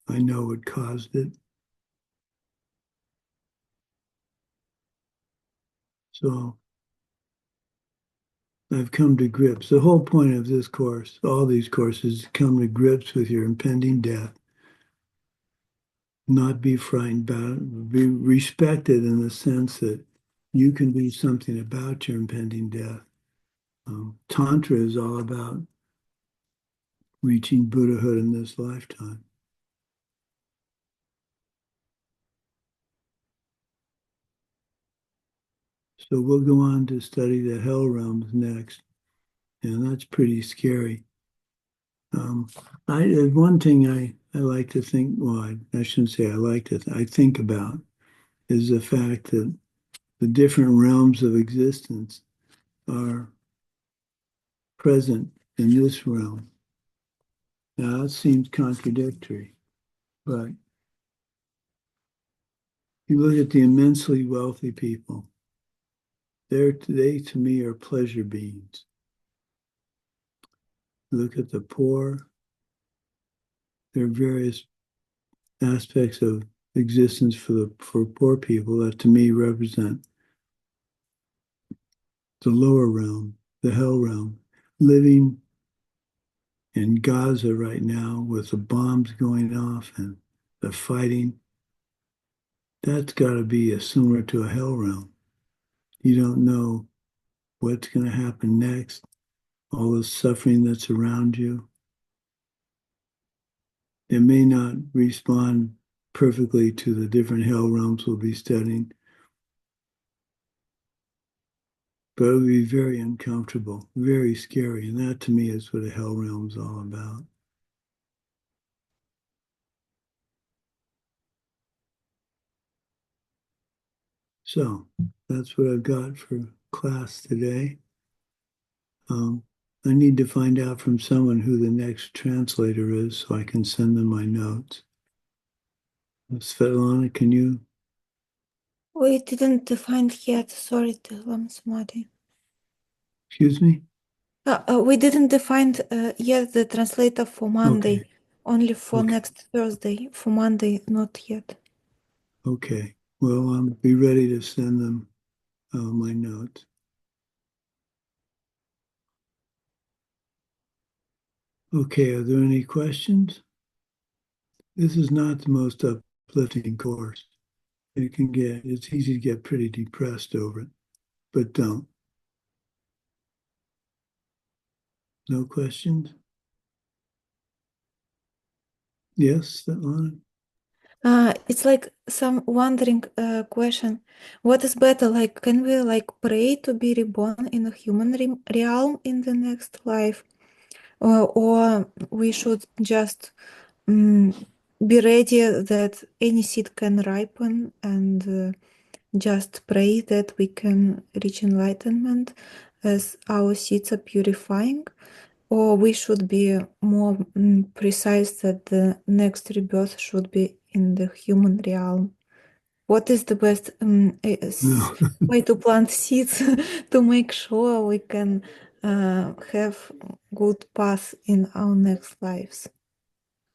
I know what caused it. So I've come to grips. The whole point of this course, all these courses, is to come to grips with your impending death. Not be frightened about it, be respected in the sense that you can do something about your impending death. Tantra is all about reaching Buddhahood in this lifetime. So we'll go on to study the hell realms next, and that's pretty scary. One thing I like to think, well, I shouldn't say I like to, I think about is the fact that the different realms of existence are present in this realm. Now, that seems contradictory, but you look at the immensely wealthy people, they to me are pleasure beings. Look at the poor, there are various aspects of existence for poor people that to me represent the lower realm, the hell realm. Living in Gaza right now with the bombs going off and the fighting, that's got to be similar to a hell realm. You don't know what's going to happen next, all the suffering that's around you. It may not respond perfectly to the different hell realms we'll be studying, but it would be very uncomfortable, very scary. And that to me is what a hell realm is all about. So that's what I've got for class today. I need to find out from someone who the next translator is so I can send them my notes. Svetlana, can you? We didn't find yet. Sorry, Sumati. Excuse me? We didn't define yet the translator for Monday. Okay. Only for Okay. next Thursday. For Monday, not yet. Okay. Well, I'll be ready to send them my notes. Okay, are there any questions? This is not the most uplifting course. It's easy to get pretty depressed over it, but don't. No questions? Yes, Svetlana? It's like some wondering question. What is better? Like, can we like pray to be reborn in a human realm in the next life? Or we should just be ready that any seed can ripen and just pray that we can reach enlightenment as our seeds are purifying? Or we should be more precise that the next rebirth should be in the human realm? What is the best No. way to plant seeds to make sure we can have good path in our next lives?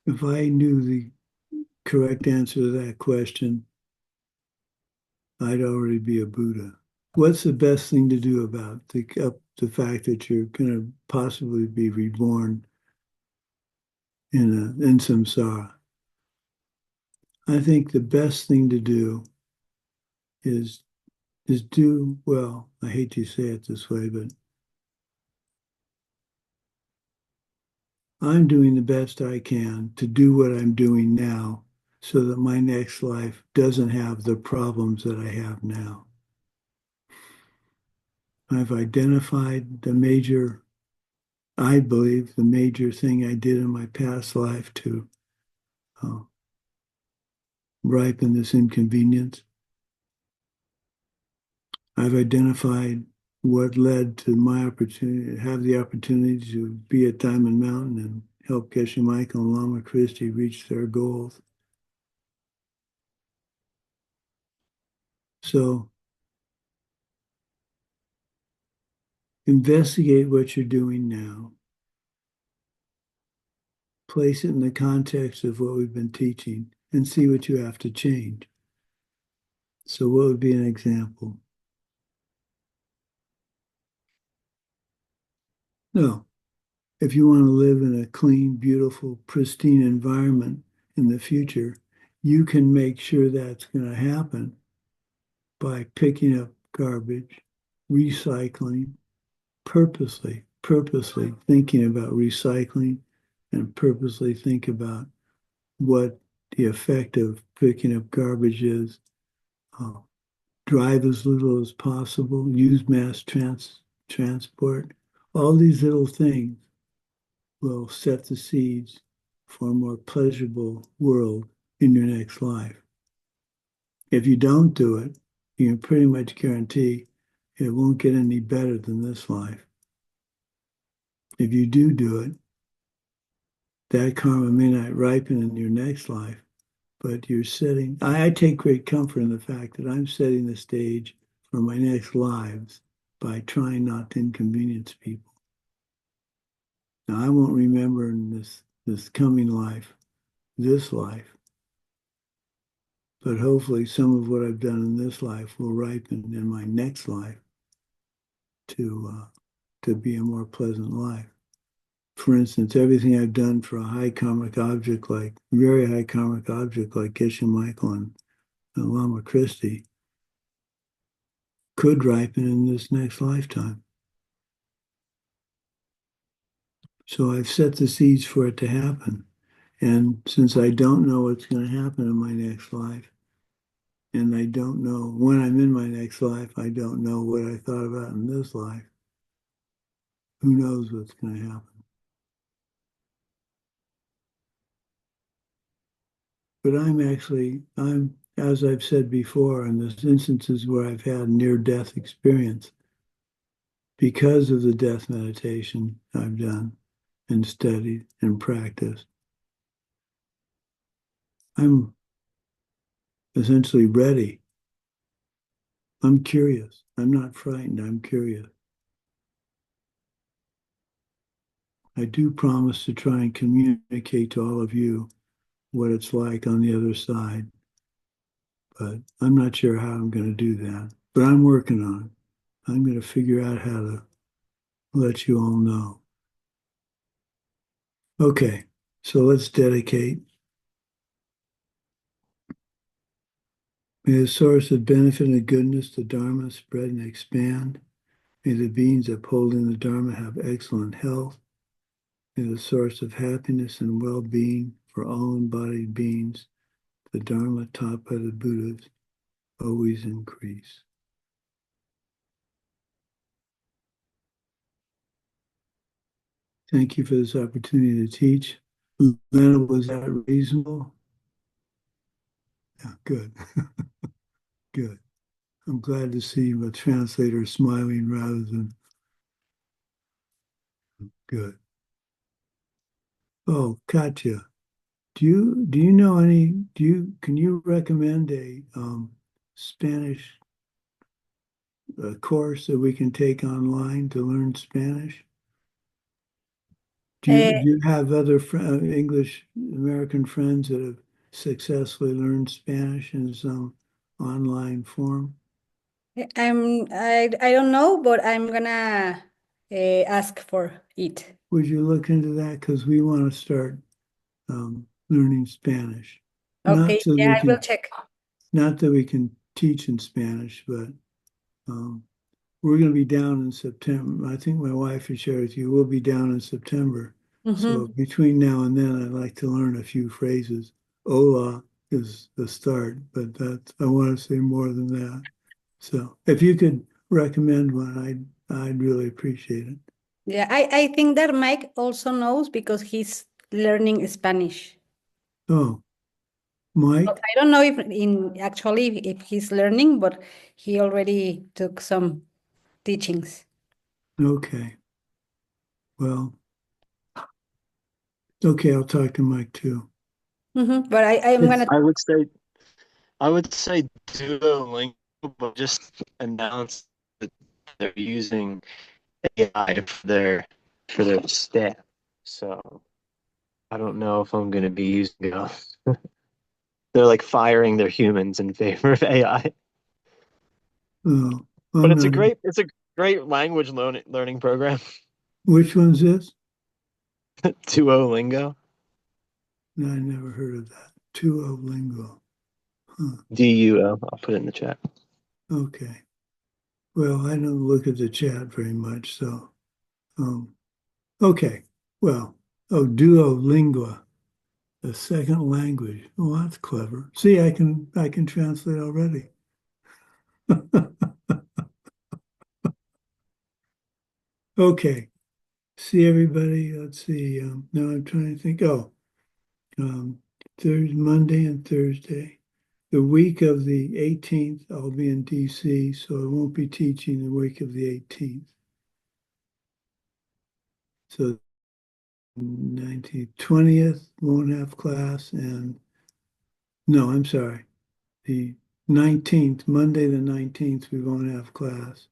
If I knew the correct answer to that question, I'd already be a Buddha. What's the best thing to do about the fact that you're going to possibly be reborn in samsara? I think the best thing to do is do well. I hate to say it this way, but I'm doing the best I can to do what I'm doing now so that my next life doesn't have the problems that I have now. I've identified I believe, the major thing I did in my past life to ripen this inconvenience. I've identified what led to my opportunity, have the opportunity to be at Diamond Mountain and help Geshe Michael and Lama Christie reach their goals. So investigate what you're doing now. Place it in the context of what we've been teaching and see what you have to change. So what would be an example? No. If you want to live in a clean, beautiful, pristine environment in the future, you can make sure that's going to happen by picking up garbage, recycling, purposely thinking about recycling and purposely think about what the effect of picking up garbage is drive as little as possible, use mass transport. All these little things will set the seeds for a more pleasurable world in your next life. If you don't do it, you can pretty much guarantee it won't get any better than this life. If you do it, that karma may not ripen in your next life, but you're setting, I take great comfort in the fact that I'm setting the stage for my next lives by trying not to inconvenience people. Now, I won't remember in this coming life, this life, but hopefully some of what I've done in this life will ripen in my next life to be a more pleasant life. For instance, everything I've done for a high karmic object, like very high karmic object like Geshe Michael and Lama Christie, could ripen in this next lifetime. So I've set the seeds for it to happen. And since I don't know what's going to happen in my next life, and I don't know when I'm in my next life, I don't know what I thought about in this life. Who knows what's going to happen? But I'm, as I've said before, in those instances where I've had near-death experience, because of the death meditation I've done and studied and practiced, I'm essentially ready. I'm curious. I'm not frightened. I'm curious. I do promise to try and communicate to all of you what it's like on the other side, but I'm not sure how I'm going to do that. But I'm working on it. I'm going to figure out how to let you all know. Okay, so let's dedicate. May the source of benefit and goodness, the Dharma, spread and expand. May the beings upholding the Dharma have excellent health. May the source of happiness and well-being for all embodied beings, the Dharma taught by the Buddhas, always increase. Thank you for this opportunity to teach. Lena, was that reasonable? Yeah, good. Good. I'm glad to see a translator smiling rather than good. Oh, Katya, do you know any? Can you recommend a Spanish course that we can take online to learn Spanish? Do you have other English American friends that have successfully learned Spanish in some online form? I don't know, but I'm gonna ask for it. Would you look into that? Because we want to start learning Spanish. Okay, Not so yeah, we I will can, check. not that we can teach in Spanish, but we're going to be down in September. I think my wife has shared with you, we'll be down in September. So between now and then, I'd like to learn a few phrases. Hola is the start, but I want to say more than that. So if you could recommend one, I'd really appreciate it. Yeah, I think that Mike also knows because he's learning Spanish. Oh, But Mike? I don't know if he's learning, but he already took some teachings. Okay. Well, okay, I'll talk to Mike too. But I'm gonna. I would say Duolingo, but just announce that they're using AI for their staff. So I don't know if I'm going to be using it. They're like firing their humans in favor of AI. Oh, But I'm not. it's a great language learning program. Which one's this? Duolingo. No, I never heard of that. Duolingo. Huh. DUO. I'll put it in the chat. Okay. Well, I don't look at the chat very much, so okay. Well, Duolingo, a second language. Oh, that's clever. See, I can translate already. Okay. See everybody. Let's see. Now I'm trying to think. Oh, Thursday, Monday and Thursday. The week of the 18th, I'll be in DC, so I won't be teaching the week of the 18th. So 19th, 20th won't have class, and no, I'm sorry. The 19th, Monday the 19th, we won't have class.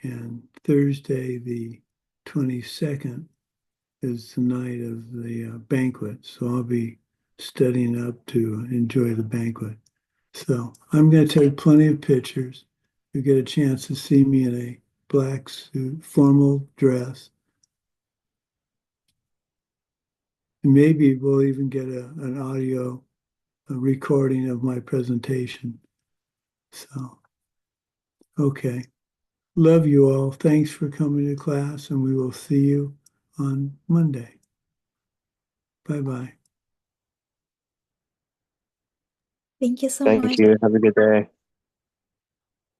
And Thursday the 22nd is the night of the banquet. So I'll be studying up to enjoy the banquet. So I'm going to take plenty of pictures. You get a chance to see me in a black suit, formal dress. And maybe we'll even get an audio recording of my presentation. So, okay. Love you all. Thanks for coming to class, and we will see you on Monday. Bye-bye. Thank you so Thank much. you. Have a good day.